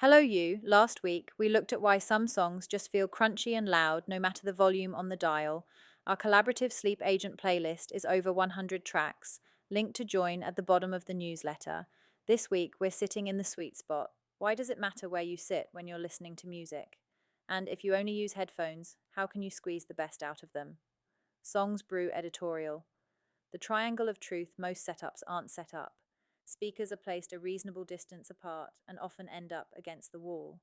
Hello, you. Last week, we looked at why some songs just feel crunchy and loud no matter the volume on the dial. Our collaborative sleep agent playlist is over 100 tracks, linked to join at the bottom of the newsletter. This week, we're sitting in the sweet spot. Why does it matter where you sit when you're listening to music? And if you only use headphones, how can you squeeze the best out of them? Songs Brew editorial. The triangle of truth most setups aren't set up. Speakers are placed a reasonable distance apart and often end up against the wall.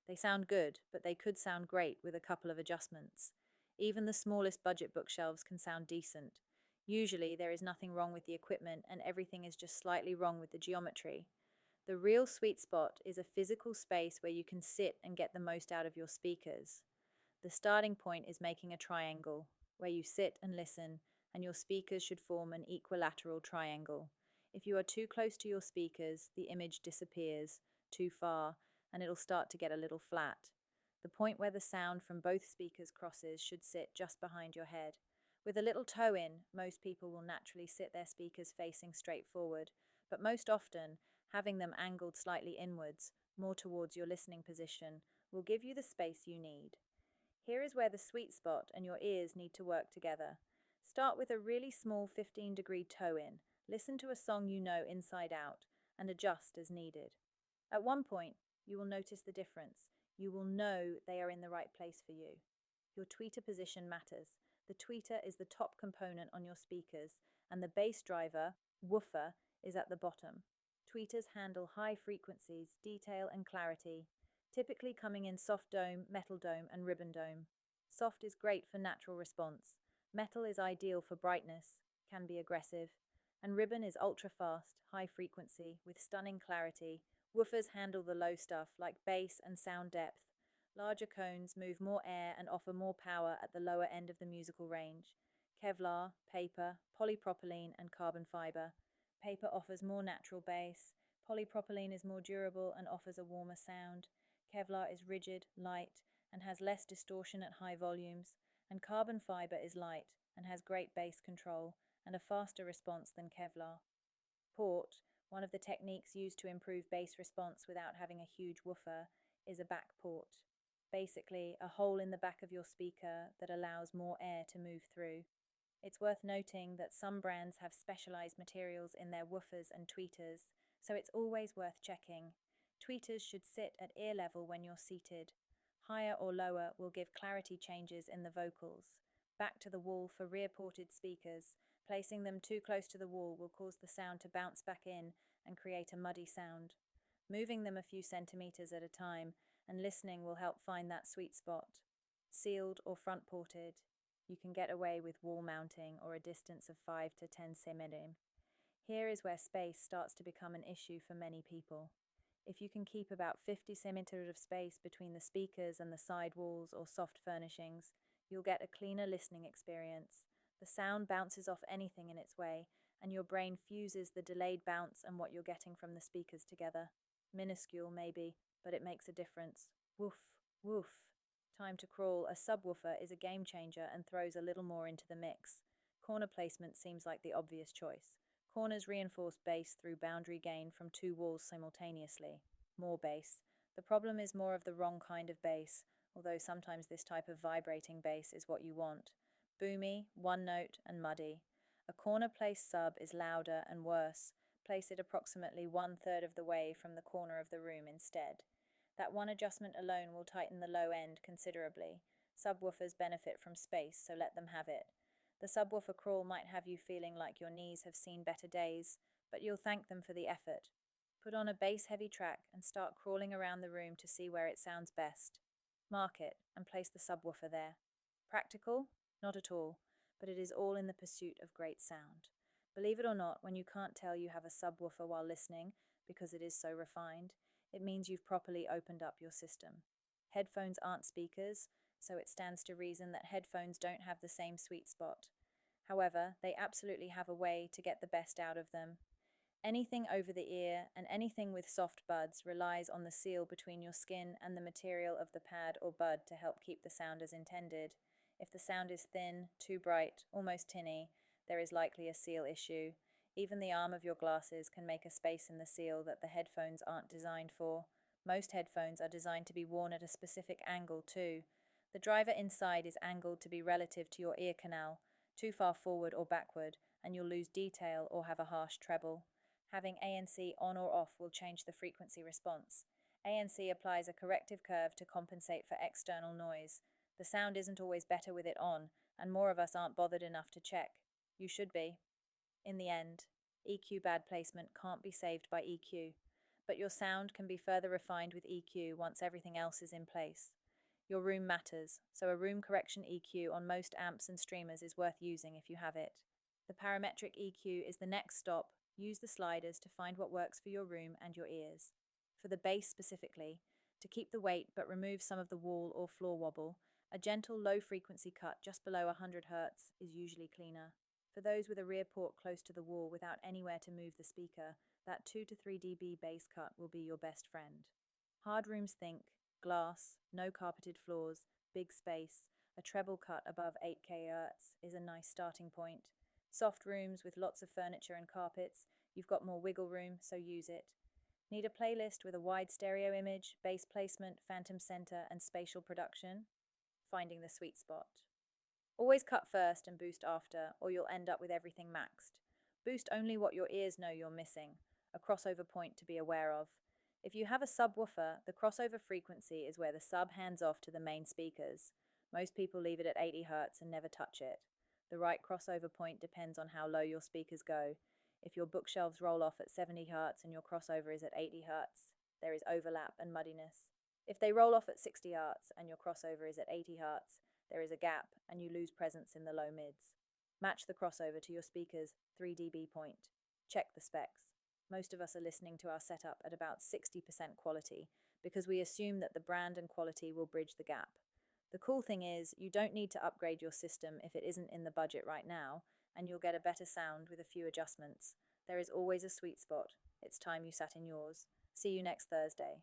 They sound good, but they could sound great with a couple of adjustments. Even the smallest budget bookshelves can sound decent. Usually, there is nothing wrong with the equipment and everything is just slightly wrong with the geometry. The real sweet spot is a physical space where you can sit and get the most out of your speakers. The starting point is making a triangle, where you sit and listen, and your speakers should form an equilateral triangle. If you are too close to your speakers, the image disappears too far, and it'll start to get a little flat. The point where the sound from both speakers crosses should sit just behind your head. With a little toe in, most people will naturally sit their speakers facing straight forward, but most often, having them angled slightly inwards, more towards your listening position, will give you the space you need. Here is where the sweet spot and your ears need to work together. Start with a really small 15-degree toe in. Listen to a song you know inside out and adjust as needed. At one point, you will notice the difference. You will know they are in the right place for you. Your tweeter position matters. The tweeter is the top component on your speakers, and the bass driver, woofer, is at the bottom. Tweeters handle high frequencies, detail, and clarity, typically coming in soft dome, metal dome, and ribbon dome. Soft is great for natural response. Metal is ideal for brightness, can be aggressive, and ribbon is ultra fast, high frequency, with stunning clarity. Woofers handle the low stuff like bass and sound depth. Larger cones move more air and offer more power at the lower end of the musical range. Kevlar, paper, polypropylene, and carbon fiber. Paper offers more natural bass. Polypropylene is more durable and offers a warmer sound. Kevlar is rigid, light, and has less distortion at high volumes. And carbon fiber is light and has great bass control and a faster response than Kevlar. Port, one of the techniques used to improve bass response without having a huge woofer, is a back port. Basically, a hole in the back of your speaker that allows more air to move through. It's worth noting that some brands have specialized materials in their woofers and tweeters, so it's always worth checking. Tweeters should sit at ear level when you're seated. Higher or lower will give clarity changes in the vocals. Back to the wall for rear-ported speakers. Placing them too close to the wall will cause the sound to bounce back in and create a muddy sound. Moving them a few centimeters at a time and listening will help find that sweet spot. Sealed or front-ported, you can get away with wall mounting or a distance of 5 to 10 cm. Here is where space starts to become an issue for many people. If you can keep about 50 centimeters of space between the speakers and the side walls or soft furnishings, you'll get a cleaner listening experience. The sound bounces off anything in its way, and your brain fuses the delayed bounce and what you're getting from the speakers together. Minuscule, maybe, but it makes a difference. Woof, woof. Time to Crawl, a subwoofer, is a game changer and throws a little more into the mix. Corner placement seems like the obvious choice. Corners reinforce bass through boundary gain from two walls simultaneously. More bass. The problem is more of the wrong kind of bass, although sometimes this type of vibrating bass is what you want. Boomy, one note, and muddy. A corner placed sub is louder and worse. Place it approximately 1/3 of the way from the corner of the room instead. That one adjustment alone will tighten the low end considerably. Subwoofers benefit from space, so let them have it. The subwoofer crawl might have you feeling like your knees have seen better days, but you'll thank them for the effort. Put on a bass-heavy track and start crawling around the room to see where it sounds best. Mark it and place the subwoofer there. Practical? Not at all, but it is all in the pursuit of great sound. Believe it or not, when you can't tell you have a subwoofer while listening, because it is so refined, it means you've properly opened up your system. Headphones aren't speakers, so it stands to reason that headphones don't have the same sweet spot. However, they absolutely have a way to get the best out of them. Anything over the ear and anything with soft buds relies on the seal between your skin and the material of the pad or bud to help keep the sound as intended. If the sound is thin, too bright, almost tinny, there is likely a seal issue. Even the arm of your glasses can make a space in the seal that the headphones aren't designed for. Most headphones are designed to be worn at a specific angle, too. The driver inside is angled to be relative to your ear canal, too far forward or backward, and you'll lose detail or have a harsh treble. Having ANC on or off will change the frequency response. ANC applies a corrective curve to compensate for external noise. The sound isn't always better with it on, and more of us aren't bothered enough to check. You should be. In the end, EQ bad placement can't be saved by EQ, but your sound can be further refined with EQ once everything else is in place. Your room matters, so a room correction EQ on most amps and streamers is worth using if you have it. The parametric EQ is the next stop. Use the sliders to find what works for your room and your ears. For the bass specifically, to keep the weight but remove some of the wall or floor wobble, a gentle low-frequency cut just below 100 Hz is usually cleaner. For those with a rear port close to the wall without anywhere to move the speaker, that 2 to 3 dB bass cut will be your best friend. Hard rooms think glass, no carpeted floors, big space, a treble cut above 8K Hz is a nice starting point. Soft rooms with lots of furniture and carpets, you've got more wiggle room, so use it. Need a playlist with a wide stereo image, bass placement, phantom center, and spatial production? Finding the sweet spot. Always cut first and boost after, or you'll end up with everything maxed. Boost only what your ears know you're missing, a crossover point to be aware of. If you have a subwoofer, the crossover frequency is where the sub hands off to the main speakers. Most people leave it at 80 Hz and never touch it. The right crossover point depends on how low your speakers go. If your bookshelves roll off at 70 Hz and your crossover is at 80 Hz, there is overlap and muddiness. If they roll off at 60 Hz and your crossover is at 80 Hz, there is a gap and you lose presence in the low mids. Match the crossover to your speaker's 3 dB point. Check the specs. Most of us are listening to our setup at about 60% quality because we assume that the brand and quality will bridge the gap. The cool thing is, you don't need to upgrade your system if it isn't in the budget right now, and you'll get a better sound with a few adjustments. There is always a sweet spot. It's time you sat in yours. See you next Thursday.